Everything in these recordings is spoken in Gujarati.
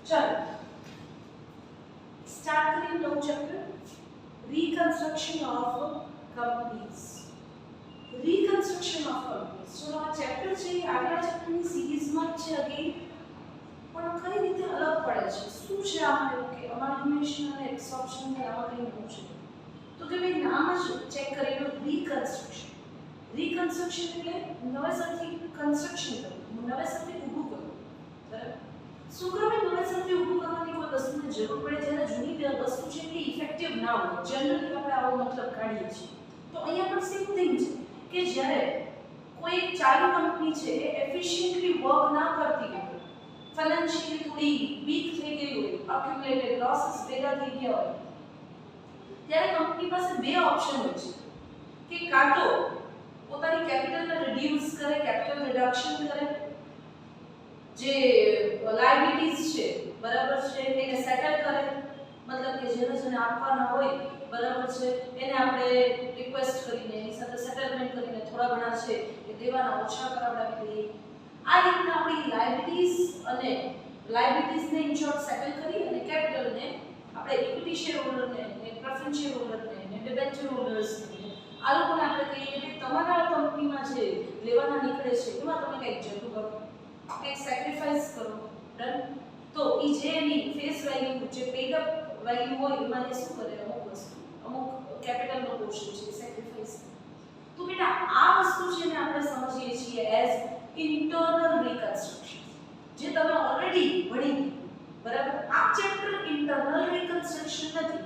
ચાલો સ્ટાર્ટ કરીએ નવું chapter, reconstruction of companies. reconstruction of companies. ચલો આ ચેપ્ટર છે એ આગલા ચેપ્ટરની સિરીઝમાં જ છે અગેન, પણ કઈ રીતે અલગ પડે છે, શું છે આમાં એવું કે અમાલ્ગમેશન અને એબ્સોર્પ્શન ને આમાં કઈ નવું છે? તો કે ભાઈ નામ જ ચેક કરી લો, રીકન્સ્ટ્રક્શન. રીકન્સ્ટ્રક્શન એટલે નવેસરથી કન્સ્ટ્રક્શન કરવું, નવેસરથી ઊભું કરવું, બરાબર? શું કરવું? નવેસરથી ઊભું કરવાની કોઈ વસ્તુની જરૂર પડે જ્યારે જૂની વસ્તુ છે એ ઇફેક્ટિવ ના હોય, જનરલી આપણે આવો મતલબ કાઢીએ છીએ. તો અહીંયા પણ સેમ થિંગ છે કે જ્યારે કોઈ એક ચાલુ કંપની છે એ એફિશિયન્ટલી વર્ક ના કરતી હોય, ફાઇનાન્શિયલી થોડી વીક થઈ ગઈ હોય, અક્યુમ્યુલેટેડ લોસીસ ભેગા થઈ ગયા હોય, ત્યારે કંપની પાસે બે ઓપ્શન હોય છે કે કાં તો પોતાની કેપિટલને રિડ્યુસ કરે, કેપિટલ રિડક્શન કરે, જે લાયબિલિટીઝ છે બરાબર છે એને સેટલ કરે, મતલબ કે જેને જેને આપવાના હોય બરાબર છે એને આપણે રિક્વેસ્ટ કરીને એની સાથે સેટલમેન્ટ કરીને થોડા ઘણા છે એ દેવાના ઓછા કરાવડાવી દઈએ. આ રીતના આપણી લાયબિલિટીઝને ઇન શોર્ટ સેટલ કરી અને કેપિટલને આપણે ઇક્વિટી શેર હોલ્ડરને, પ્રેફરન્સ શેર હોલ્ડરને, ડિબેન્ચર હોલ્ડર્સને આ લોકોને આપણે કહીએ કે તમારા કંપનીમાં જે લેવાના નીકળે છે એમાં તમે કંઈક જરૂર કરો, કંઈક સેક્રિફાઈસ કરો, ડન? તો એ જે એની ફેસ વેલ્યુ, જે પેડ અપ વેલ્યુ હોય એમાં એ શું કરે, અમુક વસ્તુ, અમુક કેપિટલનો પોર્શન છે સેક્રિફાઈસ. તો બેટા આ વસ્તુ છે ને આપણે સમજીએ છીએ એઝ ઇન્ટરનલ રીકન્સ્ટ્રક્શન, જે તમે ઓલરેડી ભણી, બરાબર? આ ચેપ્ટર ઇન્ટરનલ રીકન્સ્ટ્રક્શન નથી,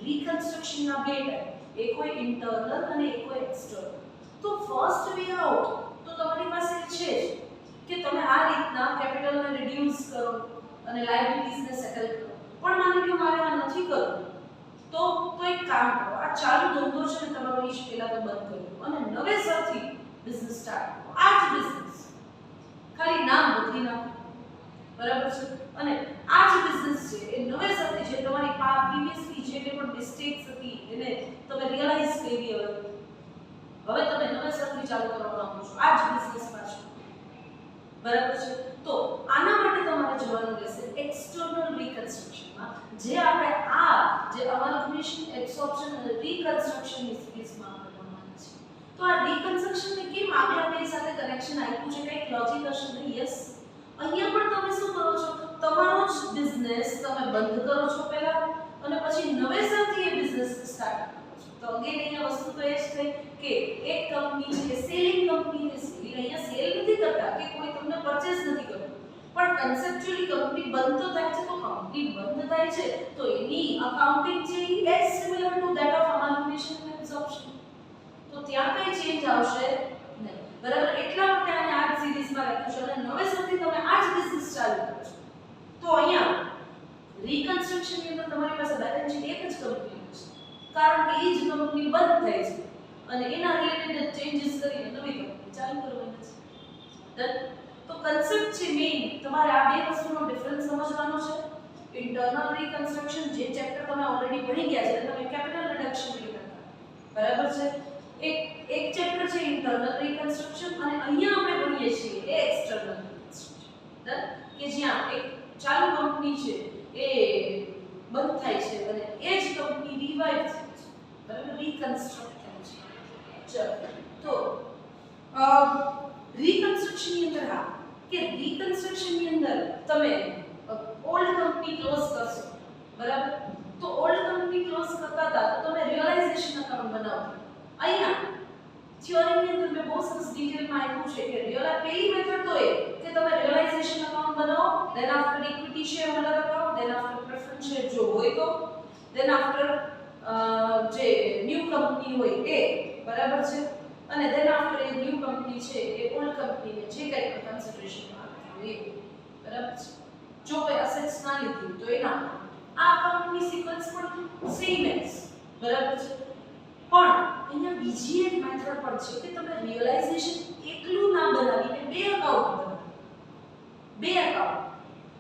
રીકન્સ્ટ્રક્શનના બે ટાઈપ, એક હોય ઇન્ટરનલ અને એક હોય એક્સટર્નલ. તો ફર્સ્ટ વે આઉટ તો તમારી પાસે છે જ કે તમે આ રીતના કેપિટલને રિડ્યુસ કરો અને લાયબિલિટીઝને સેટલ કરો. પણ માની લો મારે આ નથી કરવું, તો એક કામ કરો, આ ચાલુ ધંધો છે ને તમારો એ પહેલા તો બંધ કરી દો અને નવેસરથી બિઝનેસ સ્ટાર્ટ કરો. આ જ બિઝનેસ, ખાલી નામ બદલી નાખો, બરાબર છે? અને આ જ બિઝનેસ છે એ નવેસરથી જે તમારી પ્રીવિયસલી જે પણ મિસ્ટેક્સ હતી એને તમે રિયલાઇઝ કરી, હવે તમે નવેસરથી ચાલુ કરવા માંગો છો આ જ બિઝનેસ પાછળ, બરાબર છે? તો આના માટે તમારે જવાનું રહેશે એક્સટર્નલ રીકન્સ્ટ્રક્શનમાં, જે આપણે આ જે અમાલ્ગમેશન, એબ્સોર્પ્શન અને રીકન્સ્ટ્રક્શનની સિરીઝમાં આપણે ભણવાના છે. તો આ રીકન્સ્ટ્રક્શનને કેમ આગલા બે સાથે કનેક્શન આપ્યું છે, કંઈક લોજિક હશે ને? યસ, અહીંયા પણ તમે શું કરો છો, તમારો જ બિઝનેસ તમે બંધ કરો છો પહેલા અને પછી નવેસરથી એ બિઝનેસ સ્ટાર્ટ કરો છો. તો અગેન અહીંયા વસ્તુ તો એ જ થઈ કે એક કંપની છે સેલિંગ કંપની છે, અહીંયા સેલ નથી કરતા કે કોઈ તમને પરચેસ નથી કરતું, પણ કન્સેપ્ચ્યુઅલી કંપની બંધ તો થાય છે. તો કંપની બંધ થાય છે તો એની અકાઉન્ટિંગ છે એ as similar to that of amalgamation and absorption. તો ત્યાં કઈ ચેન્જ આવશે નહીં, બરાબર? એટલા માટે આને આ સિરીઝમાં રાખ્યું છે અને નવેસરથી તમે આ જ બિઝનેસ ચાલુ કરો છો. તો અહીંયા રીકન્સ્ટ્રક્શનની અંદર તમારી પાસે બેલેન્સ શીટ એક જ કંપનીનું છે, કારણ કે એ જ કંપની બંધ થાય છે અને એના રિલેટેડ ચેન્જીસ કરીને નવી કંપની ચાલુ કરવાની છે. ડન? તો કન્સેપ્ટ છે મેઇન, તમારે આ બે વસ્તુનો ડિફરન્સ સમજવાનો છે. ઇન્ટરનલ રીકન્સ્ટ્રક્શન જે ચેપ્ટર તમે ઓલરેડી ભણી ગયા છે, તમે કેપિટલ રિડક્શન લીધા હતા, બરાબર છે? એક ચેપ્ટર છે ઇન્ટરનલ રીકન્સ્ટ્રક્શન અને અહીંયા આપણે ભણીએ છીએ એ એક્સટર્નલ રીકન્સ્ટ્રક્શન. ડન? કે જ્યાં એક ચાલુ કંપની છે એ બંધ થાય છે અને એ જ કંપની રિવાઇવ થાય છે, બરાબર? રીકન્સ્ટ્રક્ટ થાય છે. ચલો, તો રીકન્સ્ટ્રક્શનની અંદર હા કે રીકન્સ્ટ્રક્શનની અંદર તમે ઓલ્ડ કંપની ક્લોઝ કરશો, બરાબર? તો ઓલ્ડ કંપની ક્લોઝ કરતા હતા તો તમે રિયલાઇઝેશન અકાઉન્ટ બનાવો. અહીંયા થિયરીની અંદર મેં બહુ સરસ ડિટેલમાં આપ્યું છે કે પહેલી મેથડ તો એ કે તમે રિયલાઇઝેશન અકાઉન્ટ બનાવો, than after equity share holder account, than after preference share જો હોય તો, ધેન આફ્ટર જે ન્યૂ કંપની હોય એ, બરાબર છે? અને ધેન આફ્ટર એ ન્યૂ કંપની છે એ ઓલ્ડ કંપનીને જે કંઈ પણ કન્સિડરેશન આપતી હોય, બરાબર છે? જો કોઈ એસેટ્સ ના લીધી તો એના આ અકાઉન્ટની સિક્વન્સ પણ સેમ એઝ, બરાબર છે? પણ અહીંયા બીજી એક મેથડ પણ છે કે તમે રિયલાઇઝેશન એકલું ના બનાવીને બે અકાઉન્ટ બનાવો, બે account,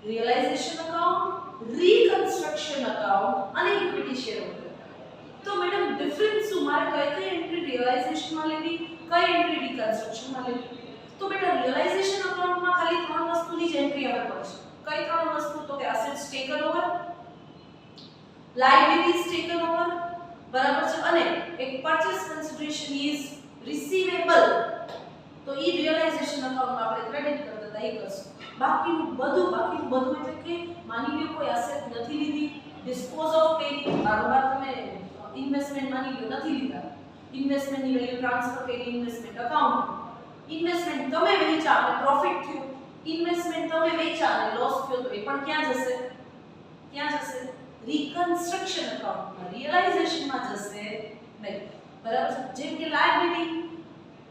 realisation account, reconstruction account અને ઇક્વિટી શેર હોલ્ડર. તો મેડમ ડિફરન્સ શું, મારે કઈ એન્ટ્રી રિયલાઇઝેશનમાં લેવી, કઈ એન્ટ્રી રીકન્સ્ટ્રક્શનમાં લેવી? તો બેટા રિયલાઇઝેશન અકાઉન્ટમાં ખાલી ત્રણ વસ્તુની જ એન્ટ્રી આવે પડશે. કઈ કઈ ત્રણ વસ્તુ તો કે assets taken over, liabilities taken over, બરાબર છે, અને એક પરચેસ કન્સિડરેશન ઇઝ રિસીવેબલ, તો ઈ રિયલાઇઝેશન અકાઉન્ટમાં આપણે ક્રેડિટ કરતા હતા એ કરશું. બાકીનું બધું એટલે કે માની લો કોઈ એસેટ નથી લીધી, ડિસ્પોઝ ઓફ કરી, બારોબાર તમે ઇન્વેસ્ટમેન્ટ માની લો નથી લીધા, ઇન્વેસ્ટમેન્ટની વેલ્યુ ટ્રાન્સફર કરી ઇન્વેસ્ટમેન્ટ અકાઉન્ટ, ઇન્વેસ્ટમેન્ટ તમે વેચ્યા અને પ્રોફિટ થયું, ઇન્વેસ્ટમેન્ટ તમે વેચ્યા અને લોસ થયો તો એ પણ ક્યાં જશે? રિકન્સ્ટ્રક્શન અકાઉન્ટમાં, રિયલાઇઝેશનમાં જશે નહીં. બરાબર છે. જેમ કે લાયબિલિટી,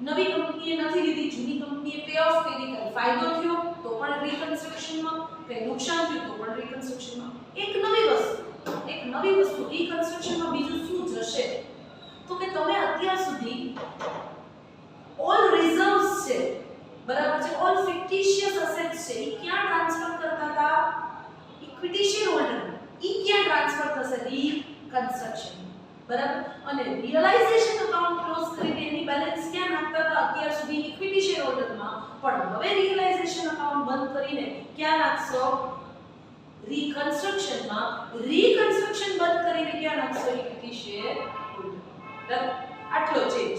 નવી કંપનીએ નથી લીધી, જૂની કંપનીએ પે ઓફ કરી, કે ફાયદો થયો તો પણ રિકન્સ્ટ્રક્શનમાં, કે નુકસાન થયું તો પણ રિકન્સ્ટ્રક્શનમાં. એક નવી વસ્તુ રિકન્સ્ટ્રક્શનમાં બીજું શું જશે? તો કે તમે અત્યાર સુધી ઓલ રિઝર્વ્સ છે, બરાબર છે, ઓલ ફિક્ટિશિયસ એસેટ્સ છે, એ ક્યાં ટ્રાન્સફર કરતા હતા? Equity share holder. ઈ ક્યાં ટ્રાન્સફર થશે? રિકન્સ્ટ્રક્શન. બરાબર. અને રિયલાઇઝેશન અકાઉન્ટ ક્લોઝ કરીને એની બેલેન્સ ક્યાં નાખતા હતા? અત્યાર સુધી ઇક્વિટી શેર હોલ્ડરમાં, પણ હવે રિયલાઇઝેશન અકાઉન્ટ બંધ કરીને ક્યાં નાખશો? રિકન્સ્ટ્રક્શનમાં. રિકન્સ્ટ્રક્શન બંધ કરીને ક્યાં નાખશો? Equity share holder. બરાબર. આટલો ચેન્જ.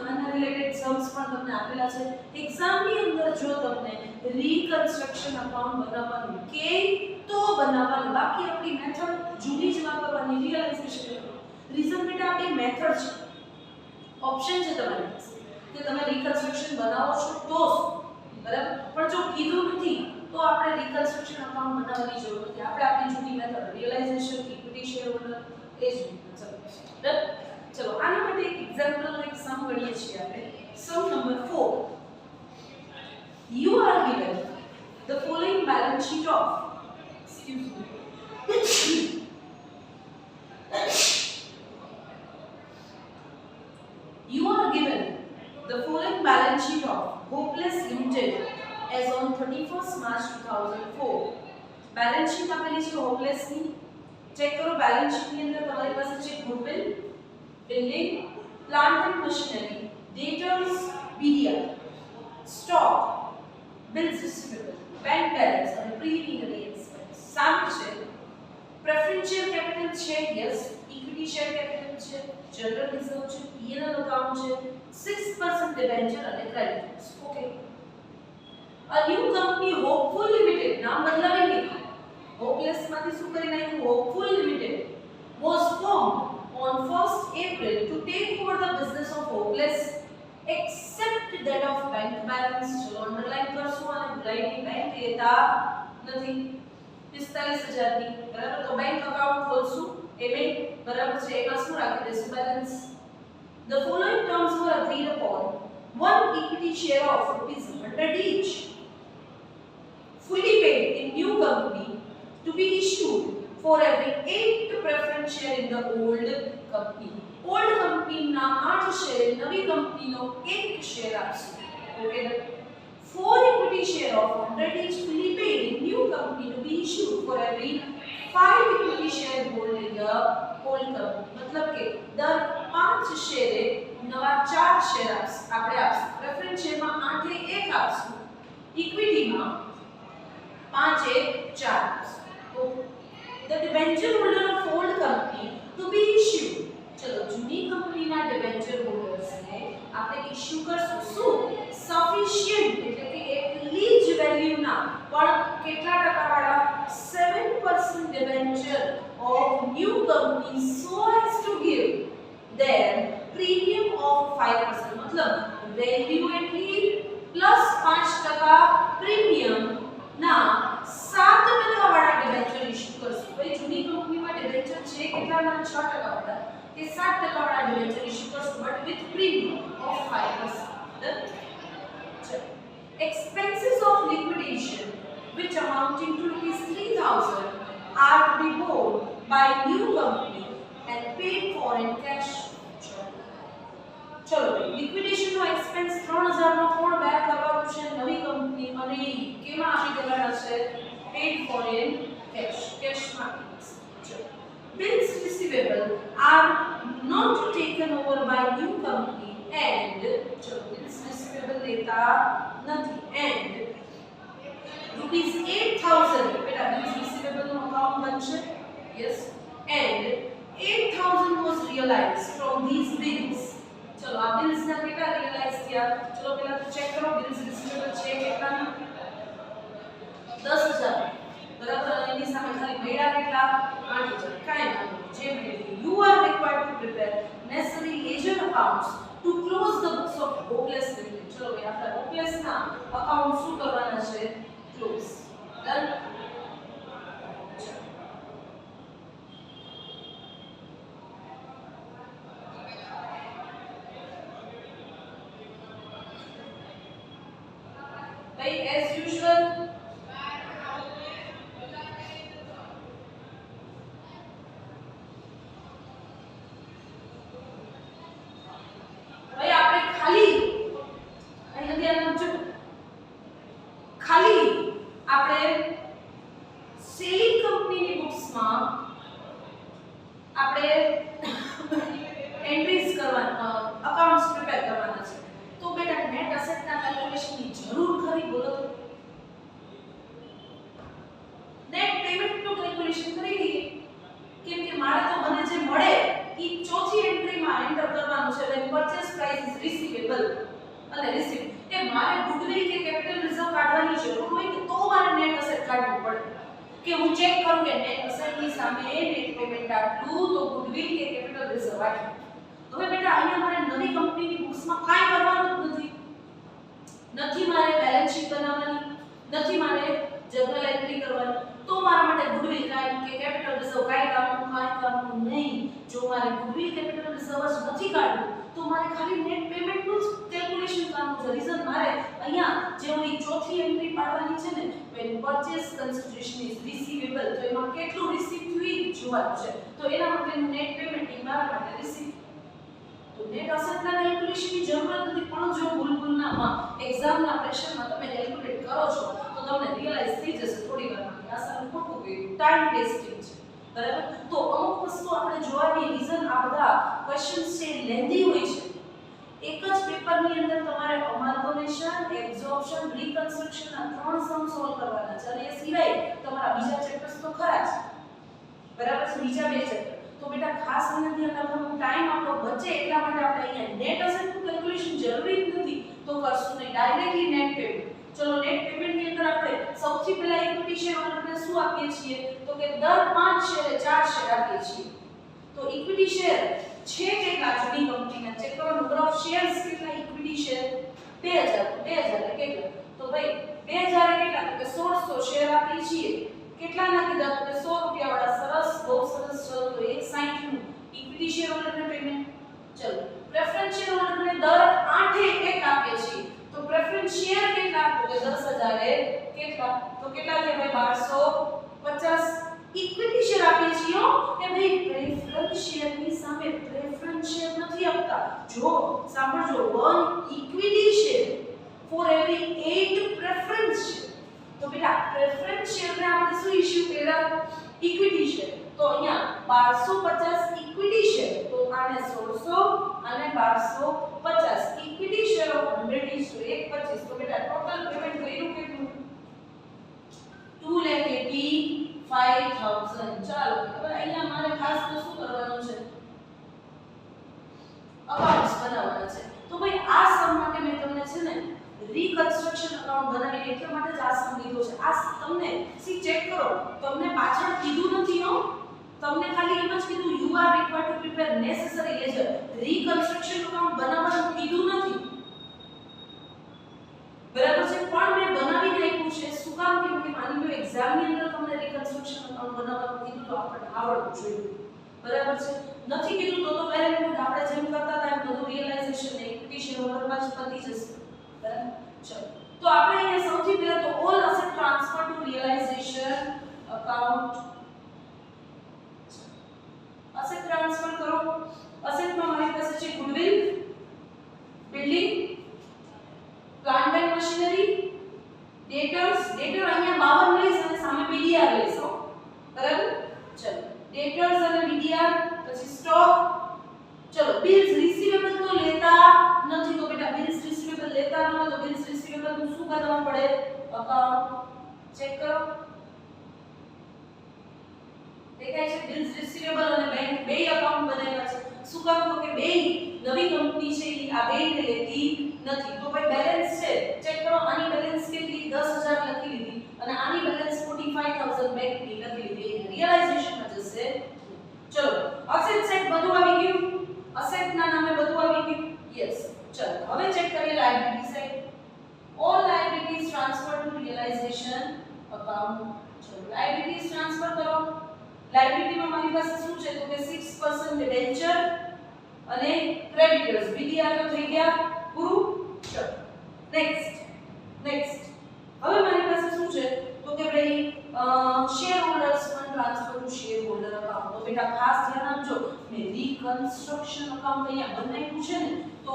આના રિલેટેડ સમ્સ પણ તમને આપેલા છે એક્ઝામની અંદર. જો તમને રિકન્સ્ટ્રક્શન અકાઉન્ટ બનાવવાનું કે તો બનાવવાનું, બાકી આપણી મેથડ જૂની જ વાપરવાની, રિયલાઇઝેશન. રીઝન બેટા આપણી મેથડ છે, ઓપ્શન છે તમારી પાસે કે તમે રિકન્સ્ટ્રક્શન બનાવો છો તો, બરાબર, પણ જો કીધું નથી તો આપણે રિકન્સ્ટ્રક્શન અકાઉન્ટ બનાવવાની જરૂર નથી. આપણે આપણી જૂની method realization, equity share holder એ જ મેથડ. ચલો આના માટે એક એક્ઝામ્પલનો એક સમ ગણીએ છીએ આપણે. Sum number 4. You are given the following balance sheet of, excuse me, you are given the following balance sheet of Hopeless Limited as on 31st March 2004. Balance sheet આપેલી છે Hopeless ની. ચેક કરો બેલેન્સ શીટ ની અંદર તમારી પાસે છે goodwill, building, plant and machinery, debtors, BDR, stock, bills receivable, bank balance and preliminary expense. સામે છે preferential capital છે, yes, equity share capital છે, general reserve છે, P&L account છે, 6% debenture અને creditors. Okay. A new company Hopeful Limited, નામ બદલાવી દીધું. Hopeless માંથી શું કરી નાખ્યું? Hopeful Limited was formed on 1st April to take over the business of Hopeless except that of bank balance. ચલો અંડરલાઈન કરશું અને ભૂલાઈની બેંક લેતા નથી 45000 ની, બરાબર. તો બેંક અકાઉન્ટ ખોલશું, પેમેન્ટ, બરાબર છે, એમાં શું રાખી દેશું? Balance. The following terms were agreed upon. One equity share of ₹100 each, fully paid in new company, to be issued for every 8 preference share in the old company. Old company ના 8 શેર, નવી કંપનીનો 1 શેર આપશું. Okay. 4 equity share of 100 each fully paid in new company to be issued for every 5 equity share held in the old company. मतलब કે દર 5 શેરે નવા 4 શેર આપણે આપશું. પ્રેફરન્સ શેરમાં 8 એ 1 આપશું, ઇક્વિટીમાં 5 એ 4 આપશું. તો the debenture holder of old company to be issued. ચલો જૂની કંપનીના debenture holders ને આપણે ઇશ્યુ કરશું શું? sufficient એટલે કે એટલી જ વેલ્યુના, પણ કેટલા ટકાવાળા? 7% debenture of new company so as to give their premium of 5%. मतलब વેલ્યુ એટલી પ્લસ 5% પ્રીમિયમ ના 7% વાળા debenture ઇશ્યુ કરશું. ભાઈ જૂની કંપનીમાં debenture છે કેટલાના? 6% વાળા કે 7% વાળા debenture ઇશ્યુ કરશું, but with premium of 5%. Expenses of liquidation which amounting to ₹3,000 are to be borne by new company and paid for in cash. ચલો liquidation નો expense 3000 નો કોણ બેર કરવાનું છે? નવી કંપની. અને કેમાં આપી દેવાના છે? paid for in cash, cash માં. Bills receivable are not taken over by new company and ચલો bills receivable લેતા નથી, and ₹8,000 yes, and 8000 was realized from these bills. चलो આ bills ના કેટલા realize થયા? ચલો પહેલા તો ચેક કરો bills receivable છે કેટલાના? 10000 બરાબર, અને એની સામે ખાલી મળ્યા કેટલા? 8000. કાઈ ના, જે મળ્યું. You are required to prepare necessary ledger accounts to close the books of hopeless credit. ચલો ભાઈ આપણે hopeless ના અકાઉન્ટ શું કરવાના છે? ક્લોઝ. ડન. भाई as usual भाई આપણે ખાલી અહીં નથી આનું જો ખાલી આપણે સેલિંગ કંપનીની બુક્સમાં આપણે એન્ટ્રીઝ કરવાના, અકાઉન્ટ્સ પ્રિપેર કરવાના છે. તો બેટા નેટ એસેટ ના કેલ્ક્યુલેશનની જરૂર ખરી? બોલો તો. નેટ પેમેન્ટ નું કેલ્ક્યુલેશન કરી લઈએ, કેમ કે મારે તો મને જે મળે ઈ ચોથી એન્ટ્રીમાં એન્ટર કરવાનું છે. when purchase price is receivable અને રિસીવ એ મારે ગુડવિલ કે કેપિટલ રિઝર્વ કાઢવાની જરૂર હોય કે તો મારે નેટ એસેટ કાઢવું પડે, કે હું ચેક કરું કે નેટ એસેટ ની સામે નેટ પેમેન્ટ આટલું તો ગુડવિલ કે કેપિટલ રિઝર્વ આટલું. હવે બેટા અહીંયા મારે નવી કંપનીની બુક્સમાં કાઈ કરવાનું જ નથી મારે બેલેન્સ શીટ બનાવવાની, નથી મારે જર્નલ એન્ટ્રી કરવાની. તો મારા માટે ગુડવિલ કાઈ કે કેપિટલ રિઝર્વ કાઈ કામનું નહીં. જો મારે ગુડવિલ કેપિટલ રિઝર્વ જ નથી કાઢવું તો મારે ખાલી નેટ પેમેન્ટ નું જ કેલ્ક્યુલેશન કરવાનું છે. રીઝન મારે અહીંયા જે ઓલી ચોથી એન્ટ્રી પાડવાની છે ને, when purchase consideration is receivable, તો એમાં કેટલું રિસીવ થયું એ જોવાનું છે. તો એના માટેનું નેટ પેમેન્ટ ઈ મારા માટે રિસીવ. તો નેટ એસેટ ના કેલ્ક્યુલેશન ની જરૂર નથી, પણ જો ભૂલના એક્ઝામ ના પ્રેશરમાં તમે કેલ્ક્યુલેટ કરો છો તો તમને રિયલાઇઝ થઈ જશે થોડી વારમાં કે આ સારું ખોટું ગયું, ટાઈમ વેસ્ટિંગ છે. બરાબર. તો અમુક વસ્તુ આપણે જોવાની રીઝન આ બધા ક્વેશ્ચન્સ છે લેન્ધી હોય છે. એક જ પેપરની અંદર તમારે અમાલ્ગમેશન, એબ્સોર્પ્શન, રીકન્સ્ટ્રક્શન ના 3 સમ સોલ્વ કરવાના છે. અને એ સિવાય તમારા બીજા ચેપ્ટર્સ તો ખરા જ. બરાબર છે, બીજા 2 ચેપ્ટર. તો બેટા ખાસ અહીંયા ધ્યાન રાખવાનું, ટાઈમ આપણો બચે એટલા માટે આપણે અહીંયા નેટ એસેટ નું કેલ્ક્યુલેશન જરૂરી નથી તો કરશું નહીં, ડાયરેક્ટલી નેટ પેમેન્ટ. ચલો નેટ પેમેન્ટ ની અંદર આપણે સૌથી પહેલા ઇક્વિટી શેર હોલ્ડરને શું આપીએ છીએ? તો કે દર 5 શેરે 4 શેર આપીએ છીએ. તો ઇક્વિટી શેર છે કેટલા જૂની કંપનીના? ચેક કરો નંબર ઓફ શેર્સ કેટલા ઇક્વિટી શેર? 2000 કેટલા? તો ભાઈ 2000 કેટલા? તો કે 1600 શેર આપીએ છીએ. કેટલાના કીધા? તો કે 100 રૂપિયા વાળા. સરસ, બહુ સરસ. ચલો તો 160 નું ઇક્વિટી શેર હોલ્ડરને પેમેન્ટ. ચલો પ્રેફરન્સ શેર હોલ્ડરને દર 8 એક આપીએ છીએ. તો પ્રેફરન્સ શેર કેટલા? તો કે 10000 એ કેટલા? તો કેટલા થયા ભાઈ? 1250. ઇક્વિટી શેર આપીએ છીએ કે ભાઈ પ્રેફરન્સ શેરની સામે પ્રેફરન્સ શેર નથી આપતા. જો સાંભળજો, 1 equity share for every 8 preference share. તો બેટા પ્રેફરન્સ શેરને આપણે શું ઇશ્યુ કર્યા? Equity share. તો અહીંયા 1250 ઇક્વિટી શેર. તો આને 1600 અને 1250 equity share of 100 is to 125. તો બેટા ટોટલ પેમેન્ટ કર્યું કેટલું? 2,85,000. ચાલો હવે અહીંયા મારે ખાસ તો શું કરવાનું છે? અકાઉન્ટ્સ બનાવવાના છે. તો ભાઈ આ સમ માટે મેં તમને છે ને રીકન્સ્ટ્રક્શન અકાઉન્ટ બનાવીને એટલા માટે જ આ સમ લીધો છે. આ તમને ચેક કરો, તમને પાછળ કીધું નથી હો, તમને ખાલી એમ જ કીધું you are required to prepare necessary ledger. Reconstruction account બનાવવાનું કીધું નથી. બરાબર છે, પણ મેં બનાવીને આપ્યું છે. શું કામ? કેમ કે માની લો એક્ઝામ ની અંદર તમને રીકન્સ્ટ્રક્શન અકાઉન્ટ બનાવવાનું કીધું તો આપણે આવડવું જોઈએ. બરાબર છે, નથી કીધું તો વેરી ગુડ. આપણે જેમ કરતા હતા એમ બધું રિયલાઇઝેશન ને ઇક્વિટી શેર હોલ્ડરમાં જ પતી જશે. બરાબર. ચલો તો આપણે અહીંયા સૌથી પહેલા તો all asset transfer to realisation account. Asset transfer કરો. એસેટમાં મારી પાસે છે goodwill, building, plant and machinery, debtors. Debtor અહીંયા 52 લઈશ અને સામે બીડીઆર લઈશ. બરાબર. ચલો ડેટર્સ અને બીડીઆર, પછી સ્ટોક. ચલો બિલ્સ રિસીવેબલ તો લેતા નથી. તો બેટા બિલ્સ રિસીવેબલ લેતા ન હોય તો બિલ્સ રિસીવેબલ નું શું કરવાનું પડે? અકાઉન્ટ. ચેક કરો. દેખાય છે બિલ્સ રિસીવેબલ અને બેંક બે એકાઉન્ટ બનાવ્યા છે. શું કામ? તો કે બે નવી કંપની છે ઈ આ બેંક લેતી નથી. તો ભાઈ બેલેન્સ છે ચેક કરો. આની બેલેન્સ કેટલી? 10000 લખી લીધી અને આની બેલેન્સ 45000 બેંક ની લખી લીધી. રિયલાઇઝેશન માં જશે. ચલો અસેટ સેટ બધું આવી ગયું. અસેટ ના નામે બધું આવી ગયું. યસ. ચલો હવે ચેક કરીએ liability side. all liabilities transferred to realization account. ચલો liabilities transfer કરો. લાયબિલિટી માં મારી પાસે શું છે? તો કે 6% ડિબેન્ચર અને ક્રેડિટર્સ બીડીઆર તો થઈ ગયા. પૂરું. ચલો નેક્સ્ટ હવે મારી પાસે શું છે? તો કે ભાઈ share holders fund transfer two share holder account. તો બેટા ખાસ ધ્યાન આપજો. મેં રીકન્સ્ટ્રક્શન અકાઉન્ટ અહીંયા બનાવ્યું છે ને, તો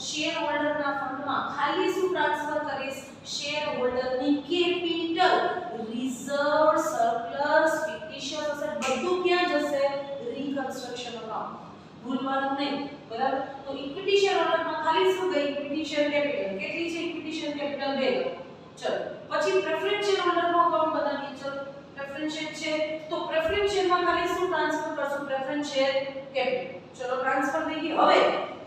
શેર હોલ્ડરના ફંડમાં ખાલી શું ટ્રાન્સફર કરીશ? શેર હોલ્ડરની capital, reserve, surplus, fictitious asset બધું ક્યાં જશે? Reconstruction account. ભૂલવાનું નહીં. બરાબર? તો ઇક્વિટી શેર હોલ્ડરમાં ખાલી શું ગઈ? Equity share capital. કેટલી છે ઇક્વિટી શેર કેપિટલ? 2. ચલો પછી પ્રેફરન્સ શેર હોલ્ડરનો અકાઉન્ટ બનાવીએ. ચલો પ્રેફરન્સ શેર છે તો પ્રેફરન્સ શેરમાં ખાલી શું ટ્રાન્સફર કરશું? Preference share capital. ચલો ટ્રાન્સફર થઈ ગઈ. હવે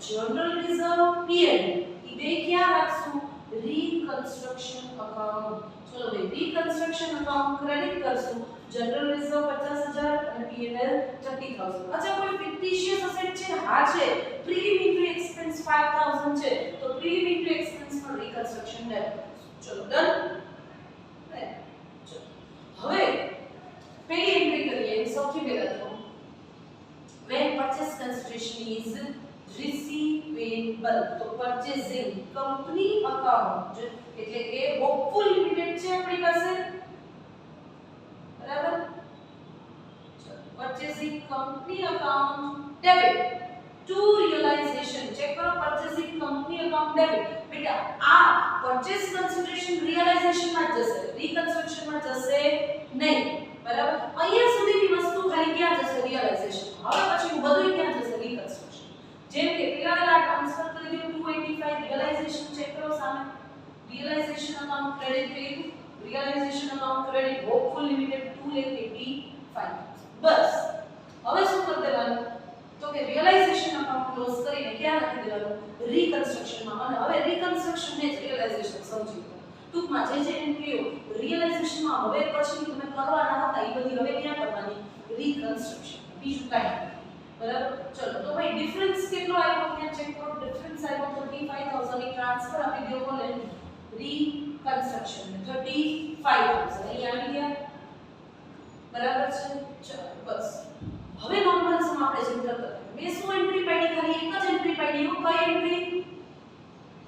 જનરલ રિઝર્વ, પીએન ઈ બે ક્યાં રાખશું? Reconstruction account. ચલો ભાઈ રીકન્સ્ટ્રક્શન અકાઉન્ટ ક્રેડિટ કરશું. જનરલ રિઝર્વ 50000 અને પીએનએલ 30000. અચ્છા કોઈ ફિક્ટિશિયસ અસેટ છે? હા છે. પ્રિલિમિનરી એક્સપેન્સ 5000 છે તો પ્રિલિમિનરી એક્સપેન્સ પર રીકન્સ્ટ્રક્શન ડેબિટ. ચલો ડન. હવે પેલી એન્ટ્રી કરીએ. સૌથી પહેલા તો when purchase consideration is receivable, તો purchasing company account એટલે કે હોપફુલ લિમિટેડ છે આપણી પાસે. બરાબર? purchasing company account debit to realization. Check કરો purchasing company account debit. બેટા આ purchase consideration realization માં જશે, reconstruction માં જશે નહીં. બરાબર? અહીંયા સુધીની વસ્તુ ખાલી ક્યાં જશે? realization. હવે પછી બધું ક્યાં જશે? reconstruction. જેમ કે પેલા ટ્રાન્સફર કરી દીધું 285 realization ચેક કરો સામે. realization account credit કર્યું. realization account credit hopeful limited 285. બસ. હવે શું કરી દેવાનું? તો કે realization account ક્લોઝ કરીને ક્યાં લખી દેવાનું? reconstruction માં. અને હવે reconstruction ને જ realization સમજી લો. ટૂંકમાં જે એન્ટ્રીઓ realization માં હવે પછી તમે કરવાના હતા એ બધી હવે ક્યાં કરવાની? reconstruction. બીજું કાંઈ નહીં. બરાબર? ચલો તો ભાઈ ડિફરન્સ કેટલો આવ્યો? અહીંયા ચેક કરો. ડિફરન્સ આવ્યો 35000 ની ટ્રાન્સફર આપી દો કોને? reconstruction ને 35000 અહીંયા આવી ગયા. બરાબર છે? ચલો બસ. હવે નોર્મલ સમ આપણે જનરલ કરીએ. મેં શું એન્ટ્રી પાડી? ખાલી એક જ એન્ટ્રી પાડી. કઈ entry?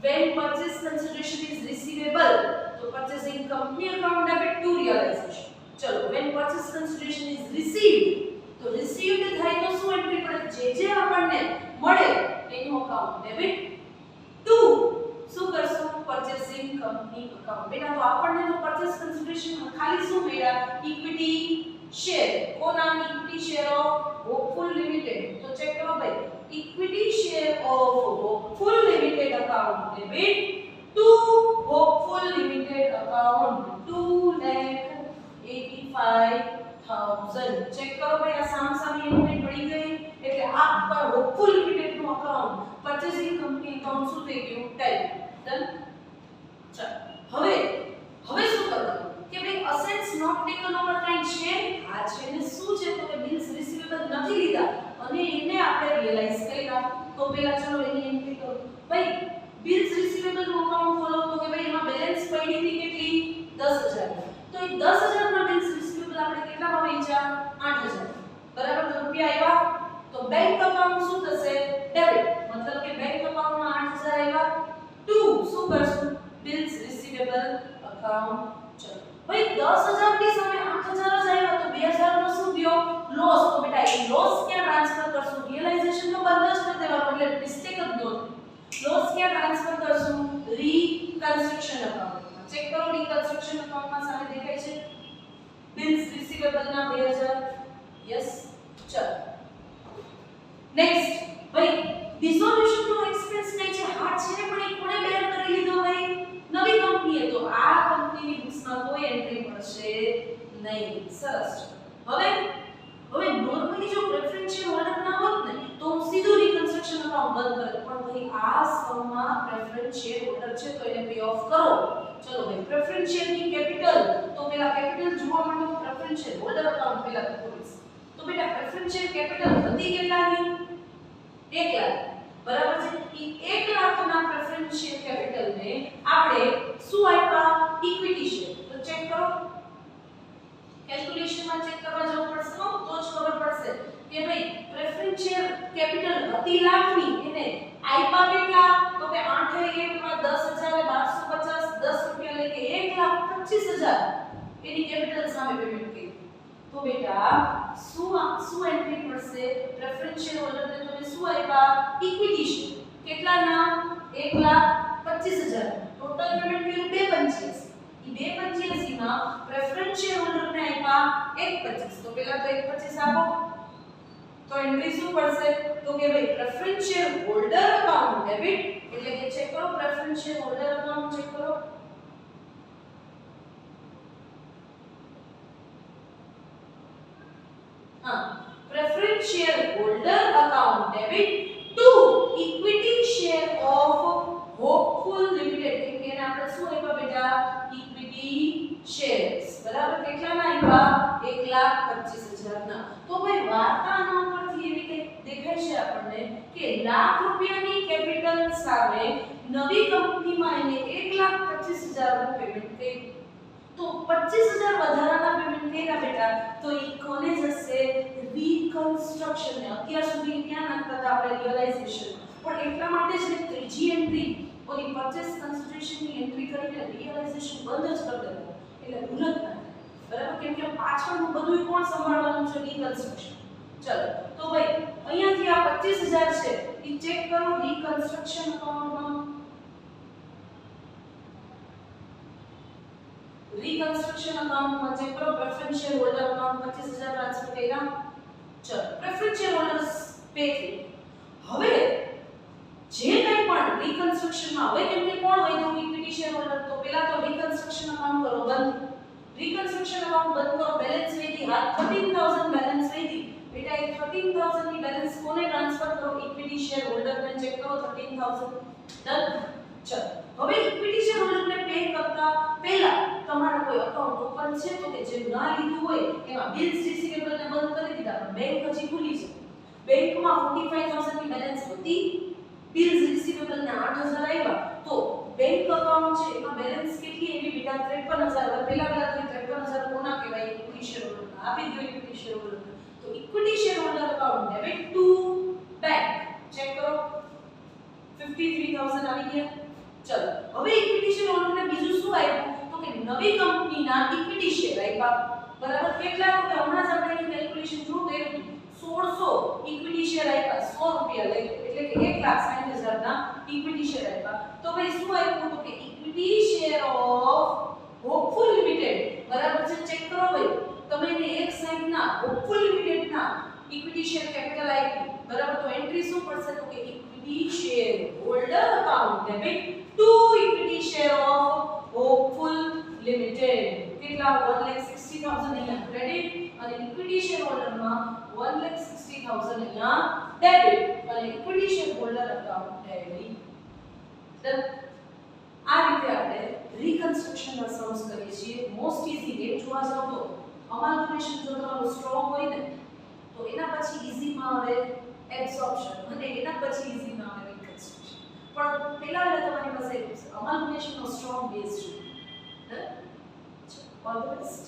when purchase consideration is receivable, તો purchasing company account debit to realization. ચલો when purchase consideration is received, તો received થાય તો શું એન્ટ્રી પડે? જે આપણને મળે એનું account debit to શું કરશું? purchasing company account. બેટા તો આપણને તો purchase consideration ખાલી શું મળ્યા? equity share. કોના? equity share of Hopeful Limited. તો ચેક કરો ભાઈ. equity share of Hopeful Limited account debit to Hopeful Limited account 2,85,000. Check કરો ભાઈ આ સામસામી એન્ટ્રી પડી ગઈ એટલે આ પર Hopeful Limited નું અકાઉન્ટ purchasing company account શું થઈ ગયું? ટેલી. ડન. ચાલો હવે શું કરવાનું? કે ભાઈ assets not taken over કાઈ છે? આ છે ને શું છે? તો કે bills receivable નથી લીધા અને એને આપણે રિયલાઇઝ કર્યા. તો પહેલા ચલો એની એન્ટ્રી કરો. ભાઈ bills receivable નું અકાઉન્ટ ખોલો તો કે ભાઈ એમાં બેલેન્સ પડી હતી કેટલી? 10000. તો એ 10000 ના bills receivable આપણે કેટલામાં વેચ્યા? 8000. બરાબર? તો રૂપિયા આવ્યા. તો બેંક અકાઉન્ટ શું થશે? ડેબિટ. મતલબ કે બેંક અકાઉન્ટમાં 8000 આવ્યા. ટુ શું કરશું? bills receivable account. ચલો ભાઈ 10000 ની સામે 8000 જ આવ્યા તો 2000 નો શું થયો? લોસ. તો બેટા એ લોસ ક્યાં ટ્રાન્સફર કરશું? રિયલાઇઝેશન તો બંધ જ કરી દેવાનું એટલે મિસ્ટેક જ નો. લોસ ક્યાં ટ્રાન્સફર કરશું? રીકન્સ્ટ્રક્શન અકાઉન્ટમાં. ચેક કરો રીકન્સ્ટ્રક્શન અકાઉન્ટમાં સામે દેખાય છે બિલ્સ રિસીવેબલ ના 2000. યસ. ચલો નેક્સ્ટ ભાઈ ડિસોલ્યુશન નો એક્સપેન્સ નહીં છે. હા છે પણ એ કોણે બેર કરી લીધો ભાઈ? નવી કંપનીએ. તો આ કંપનીની બુક્સમાં કોઈ એન્ટ્રી મળશે નહીં. સરસ. હવે હવે નોર્મલી જો પ્રેફરન્શિયલ હોલ્ડર ના હોત ને તો હું સીધું રિકન્સ્ટ્રક્શન અકાઉન્ટ બંધ કરત, પણ ભાઈ આ સમમાં પ્રેફરન્શિયલ હોલ્ડર છે તો એને પે ઓફ કરો. ચલો ભાઈ પ્રેફરન્શિયલ ની કેપિટલ, તો પેલા કેપિટલ જોવા માટે હું પ્રેફરન્શિયલ હોલ્ડર અકાઉન્ટ પેલા ખોલીશ. તો બેટા પ્રેફરન્શિયલ કેપિટલ હતી કેટલાની? 1 લાખ, બરાબર છે. ઈ 1 લાખના પ્રેફરન્શિયલ કેપિટલ ને આપણે શું આપ્યા? Equity share. તો ચેક કરો, કેલ્ક્યુલેશન માં ચેક કરવા જવું પડશે તો જ ખબર પડશે કે ભાઈ પ્રેફરન્શિયલ કેપિટલ હતી લાખની, એને આપ્યા કેટલા? તો કે 8 1 માં 10,1250 10 રૂપિયા એટલે કે 1,25,000 એની કેપિટલ સામે પેમેન્ટ કરી. તો બેટા શું એન્ટ્રી પડશે? પ્રેફરન્શિયલ હોલ્ડર ને તમે શું આપ્યા? Equity share. કેટલાના? 1,25,000. ટોટલ પેમેન્ટ કર્યું 285. ઈ 285 માં પ્રેફરન્શિયલ હોલ્ડર ને આપ્યા 125. તો પહેલા તો 125 આપો. તો એન્ટ્રી શું પડશે? તો કે ભાઈ પ્રેફરન્શિયલ હોલ્ડર અકાઉન્ટ ડેબિટ, એટલે કે ચેક કરો પ્રેફરન્શિયલ હોલ્ડર અકાઉન્ટ ચેક કરો. Preferential holder account debit to equity share of Hopeful Limited. કે એને આપણે શું આપ્યા બેટા? Equity shares. બરાબર કેટલાના આપ્યા? 1,25,000 ના. તો ભાઈ વાર્તાના પરથી એવી કંઈક દેખાય છે આપણને કે લાખ રૂપિયાની કેપિટલ સામે નવી કંપનીમાં એને 1,25,000 નું પેમેન્ટ કર્યું. તો 25,000 વધારાના પેમેન્ટ કર્યા બેટા, તો ઈ કોને જશે? રિકન્સ્ટ્રક્શન ને. અત્યાર સુધી ક્યાં નાખતા હતા આપણે? રિયલાઇઝેશન. પણ એટલા માટે જ ને ત્રીજી એન્ટ્રી ઓલી પરચેસ કન્સિડરેશન ની એન્ટ્રી કરીને રિયલાઇઝેશન બંધ જ કરી દેવું, એટલે ભૂલ જ ના થાય. બરાબર? કેમ કે પાછળનું બધું કોણ સંભાળવાનું છે? રિકન્સ્ટ્રક્શન. ચલો તો ભાઈ અહીંયાથી આ 25,000 છે ઈ ચેક કરો રિકન્સ્ટ્રક્શન અકાઉન્ટમાં. રિકન્સ્ટ્રક્શન અકાઉન્ટમાં ચેક કરો પ્રેફરન્શિયલ હોલ્ડર અકાઉન્ટ 25,000 ટ્રાન્સફર કર્યા. ચલો પ્રેફરન્શિયલ હોલ્ડર્સ પે થઈ. હવે જે કંઈ પણ રિકન્સ્ટ્રક્શનમાં હવે કેમ કે કોણ વધ્યું? Equity share holder. તો પહેલા તો રિકન્સ્ટ્રક્શન અકાઉન્ટ કરો બંધ. રિકન્સ્ટ્રક્શન અકાઉન્ટ બંધ કરો. બેલેન્સ વધી, હા 13,000 બેલેન્સ વધી. બેટા એ 13,000 ની બેલેન્સ કોને ટ્રાન્સફર કરો? ઇક્વિટી શેર હોલ્ડર ને. ચેક કરો 13,000 ડન. ચલો હવે ઇક્વિટી શેર હોલ્ડર ને પે કરતા પહેલા તમારા કોઈ અકાઉન્ટ ઓપન છે તો કે જે ના લીધું હોય એમાં બિલ્સ રિસીવેબલ ને બંધ કરી દીધા, પણ બેંક હજી ખુલી છે. બેંકમાં 45,000 ની બેલેન્સ હતી, બિલ્સ રિસીવેબલ ને 8,000 આવ્યા, તો બેંક અકાઉન્ટ છે એમાં બેલેન્સ કેટલી એવી બેટા? 53,000. પહેલા 53,000 કોના કહેવાય? Equity share holder. આપી દો ઇક્વિટી શેર હોલ્ડર. તો equity share holder account debit to bank. Check કરો 53,000 આવી ગયા. ચલો હવે ઇક્વિટી શેર હોલ્ડર ને બીજું શું આપ્યું? તો કે નવી કંપનીના ઇક્વિટી શેર આપ્યા. બરાબર કેટલા રૂપિયા? હમણાં જ આપણે એની કેલ્ક્યુલેશન શું કર્યું? 1600 ઇક્વિટી શેર આપ્યા. 100 રૂપિયા લઈ, એટલે કે 1,60,000 ના ઇક્વિટી શેર આપ્યા. તો ભાઈ શું આપ્યું? તો કે equity share of hopeful limited. બરાબર છે? ચેક કરો ભાઈ તમે એને 160 ના હોપફુલ લિમિટેડ ના ઇક્વિટી શેર કેપિટલ આપ્યું. બરાબર? તો એન્ટ્રી શું પડશે? તો કે equity share holder account debit to equity share of hopeful limited. કેટલા? 1,60,000 અહીંયા ક્રેડિટ અને ઇક્વિટી શેર હોલ્ડરમાં 1,60,000 અહીંયા ડેબિટ અને equity share holder account debit. આ રીતે આપણે રિકન્સ્ટ્રક્શનના સમ્સ કરીએ છીએ. મોસ્ટ ઈઝી વે જોવા જાવ તો અમાલ્ગમેશન જો તમારું સ્ટ્રોંગ હોય ને તો એના પછી ઈઝીમાં આવે એબ્સોર્પ્શન અને એના પછી ઈઝીમાં આવે રિકન્સ્ટ્રક્શન. પણ પહેલા તમારી પાસે અમાલ્ગમેશનનો સ્ટ્રોંગ બેઝ છે. All the best.